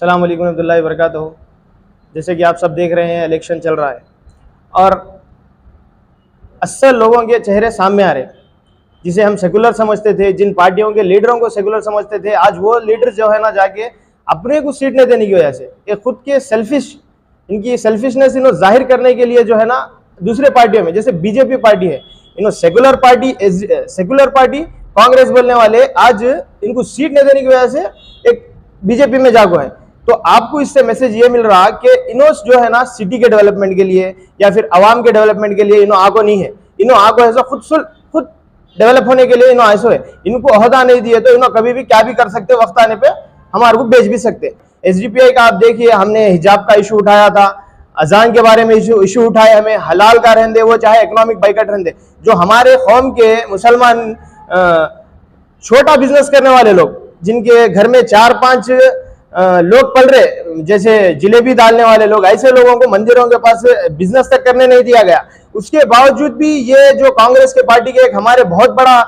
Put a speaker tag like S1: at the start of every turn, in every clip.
S1: अस्सलाम वालेकुम रहमतुल्लाहि व बरकातहू। जैसे कि आप सब देख रहे हैं, इलेक्शन चल रहा है और अक्सर लोगों के चेहरे सामने आ रहे हैं। जिसे हम सेकुलर समझते थे, जिन पार्टियों के लीडरों को सेकुलर समझते थे, आज वो लीडर जो है ना जाके अपने को सीट नहीं देने की वजह से ये खुद के इनकी सेल्फिशनेस इन्हों जाहिर करने के लिए जो है ना दूसरे पार्टियों में, जैसे बीजेपी पार्टी है, इन्हों सेकुलर पार्टी कांग्रेस बोलने वाले आज इनको सीट नहीं देने की वजह से एक बीजेपी में जागो है। तो आपको इससे मैसेज ये मिल रहा कि इन्हों जो है ना सिटी के डेवलपमेंट के लिए या फिर अवाम के डेवलपमेंट के लिए इन्हों आगो नहीं है। इन्हों आगो है खुद डेवलप होने के लिए इन्हों ऐसो है। इनको ओहदा नहीं दिए तो इन्हों कभी भी क्या भी कर सकते, वक्त आने पे हमारे को बेच भी सकते। एसडीपीआई का आप देखिए, हमने हिजाब का इशू उठाया था, अजान के बारे में इशू उठाए, हमें हलाल का रहने दे, वो चाहे इकोनॉमिक बाइकआउट रहने दे। जो हमारे कौम के मुसलमान छोटा बिजनेस करने वाले लोग, जिनके घर में 4-5 लोग पल रहे, जैसे जिलेबी डालने वाले लोग, ऐसे लोगों को मंदिरों के पास बिजनेस तक करने नहीं दिया गया। उसके बावजूद भी ये जो कांग्रेस के पार्टी के एक हमारे बहुत बड़ा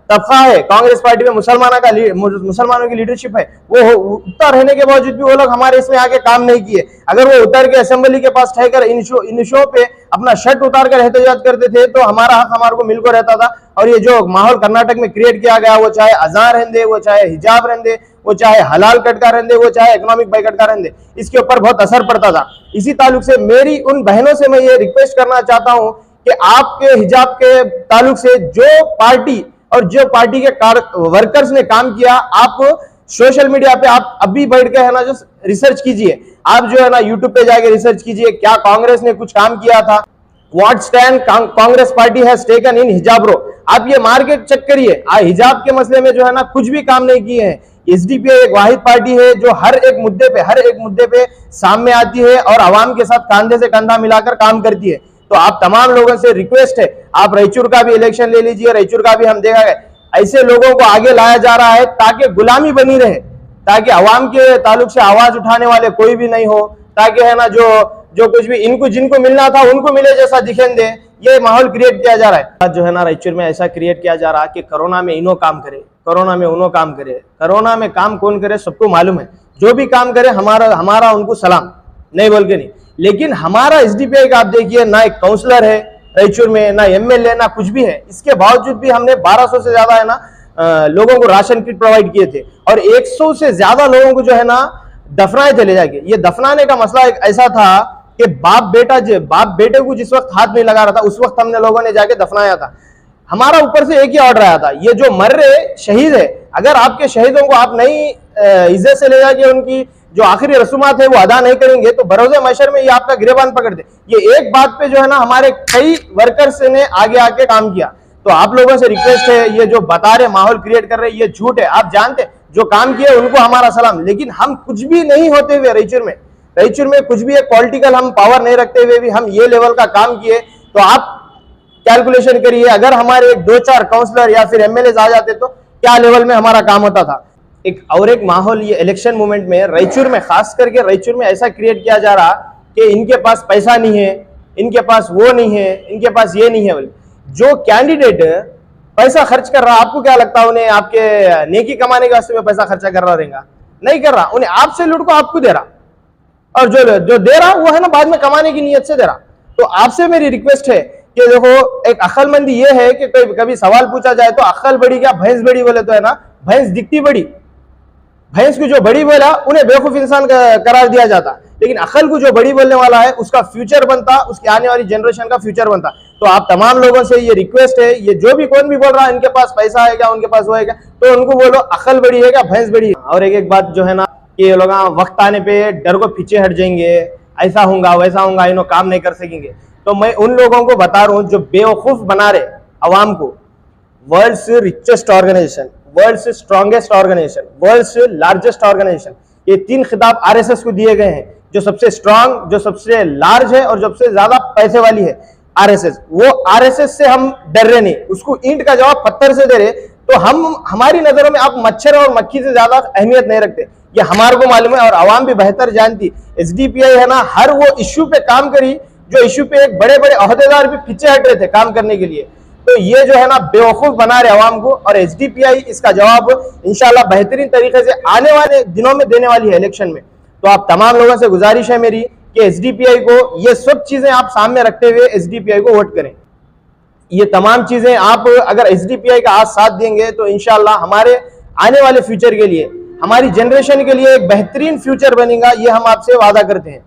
S1: तबका है कांग्रेस पार्टी में, मुसलमानों की लीडरशिप है, वो उतर रहने के बावजूद भी वो लोग हमारे इसमें आके काम नहीं किए। अगर वो उतर के असेंबली के पास ठहकर इन शो पे अपना शर्ट उतार कर एहतजाज करते थे तो हमारा हक हमारे को मिल को रहता था। और ये जो माहौल कर्नाटक में क्रिएट किया गया, वो चाहे अजान रहने दे, वो चाहे हिजाब रहने दे, वो चाहे हलाल कट का रहने दे, वो चाहे इकोनॉमिक बाइकआउट का रहने दे, इसके ऊपर बहुत असर पड़ता था। इसी ताल्लुक से मेरी उन बहनों से मैं ये रिक्वेस्ट करना चाहता हूं कि आपके हिजाब के ताल्लुक से जो पार्टी और जो पार्टी के वर्कर्स ने काम किया, आप सोशल मीडिया पे आप अभी बैठ के है ना जो रिसर्च कीजिए, आप जो है ना यूट्यूब पे जाके रिसर्च कीजिए, क्या कांग्रेस ने कुछ काम किया था, what stand Congress party has taken in हिजाब रो। आप ये मार्केट चेक करिए, हिजाब के मसले में जो है ना कुछ भी काम नहीं किए हैं। एसडीपीआई एक वाहिद पार्टी है जो हर एक मुद्दे पे सामने आती है और आवाम के साथ कंधे से कंधा मिलाकर काम करती है। तो आप तमाम लोगों से रिक्वेस्ट है, आप रायचूर का भी इलेक्शन ले लीजिए, रायचूर का भी हम देखा है, ऐसे लोगों को आगे लाया जा रहा है ताकि गुलामी बनी रहे, ताकि आवाम के ताल्लुक से आवाज उठाने वाले कोई भी नहीं हो, ताकि है ना जो कुछ भी इनको जिनको मिलना था उनको मिले जैसा दिखें दे। ये माहौल क्रिएट किया जा रहा है। जो है ना रायचूर में ऐसा क्रिएट किया जा रहा है कि कोरोना में इनो काम करे, कोरोना में उनो काम करे। कोरोना में काम कौन करे सबको मालूम है, जो भी काम करे हमारा उनको सलाम, नहीं बोल के नहीं। लेकिन हमारा एसडीपीआई का आप देखिए, ना एक काउंसलर है रायचूर में, ना एमएलए, ना कुछ भी है। इसके बावजूद भी हमने 1200 से ज्यादा है ना लोगों को राशन किट प्रोवाइड किए थे और 100 से ज्यादा लोगों को जो है ना दफनाए थे ले जाके। ये दफनाने का मसला एक ऐसा था कि बाप बेटे को जिस वक्त हाथ नहीं लगा रहा था उस वक्त हमने लोगों ने जाके दफनाया था। हमारा ऊपर से एक ही ऑर्डर आया था, ये जो मर रहे शहीद है, अगर आपके शहीदों को आप नहीं इज्जत से ले जाके उनकी जो आखिरी रसूमात है वो अदा नहीं करेंगे तो बरोज़े महशर में ये आपका गिरेबान पकड़ दे। ये एक बात पे जो है ना हमारे कई वर्कर्स ने आगे आके काम किया। तो आप लोगों से रिक्वेस्ट है, ये जो बता रहे माहौल क्रिएट कर रहे ये झूठ है। आप जानते जो काम किए उनको हमारा सलाम, लेकिन हम कुछ भी नहीं होते हुए रायचूर में कुछ भी एक पॉलिटिकल हम पावर नहीं रखते हुए भी हम ये लेवल का काम किए। तो आप कैलकुलेशन करिए, अगर हमारे 2-4 काउंसलर या फिर एमएलए आ जाते तो क्या लेवल में हमारा काम होता था। एक माहौल ये इलेक्शन मूवमेंट में रायचूर में, खास करके रायचूर में ऐसा क्रिएट किया जा रहा कि इनके पास पैसा नहीं है, इनके पास वो नहीं है, इनके पास ये नहीं है। जो कैंडिडेट पैसा खर्च कर रहा, आपको क्या लगता है उन्हें आपके नेकी कमाने के वास्ते में पैसा खर्चा कर रहा रहेगा? नहीं कर रहा। उन्हें आपसे लूट को आपको दे रहा, और जो दे रहा वो है ना बाद में कमाने की नीयत से दे रहा। तो आपसे मेरी रिक्वेस्ट है कि देखो, एक अक्लमंदी ये है कि कभी सवाल पूछा जाए तो अक्ल बड़ी क्या भैंस बड़ी बोले तो है ना भैंस दिखती बड़ी, भैंस को जो बड़ी बोला उन्हें बेवकूफ इंसान करार दिया जाता, लेकिन अक्ल को जो बड़ी बोलने वाला है उसका फ्यूचर बनता, उसकी आने वाली जनरेशन का फ्यूचर बनता। तो आप तमाम लोगों से ये रिक्वेस्ट है, ये जो भी कौन भी बोल रहा है इनके पास पैसा है क्या, उनके पास वो है क्या, तो उनको बोलो अक्ल बड़ी है क्या भैंस बड़ी है। और एक बात जो है ना कि ये लोग वक्त आने पे डर को पीछे हट जाएंगे, ऐसा होगा वैसा होगा, इन्हों काम नहीं कर सकेंगे। तो मैं उन लोगों को बता रहा हूं जो बेवकूफ बना रहे अवाम को, world's richest organisation, world's strongest organisation, world's largest organisation, ये 3 खिताब आरएसएस को दिए गए हैं, जो सबसे स्ट्रांग, जो सबसे लार्ज है और सबसे ज्यादा पैसे वाली है आरएसएस। वो आरएसएस से हम डर रहे नहीं, उसको ईंट का जवाब पत्थर से दे रहे। तो हमारी नजरों में आप मच्छर और मक्खी से ज्यादा अहमियत नहीं रखते, ये हमारे को मालूम है और आवाम भी बेहतर जानती। एसडीपीआई है ना हर वो इश्यू पे काम करी जो इश्यू पे एक बड़े बड़े अहदेदार भी पीछे हट रहे थे काम करने के लिए। तो ये जो है ना बेवकूफ बना रहे अवाम को, और एसडीपीआई इसका जवाब इंशाल्लाह बेहतरीन तरीके से आने वाले दिनों में देने वाली है इलेक्शन में। तो आप तमाम लोगों से गुजारिश है मेरी कि एसडीपीआई को ये सब चीजें आप सामने रखते हुए एसडीपीआई को वोट करें। ये तमाम चीजें आप अगर एसडीपीआई का आज साथ देंगे तो इंशाल्लाह हमारे आने वाले फ्यूचर के लिए, हमारी जनरेशन के लिए एक बेहतरीन फ्यूचर बनेगा, ये हम आपसे वादा करते हैं।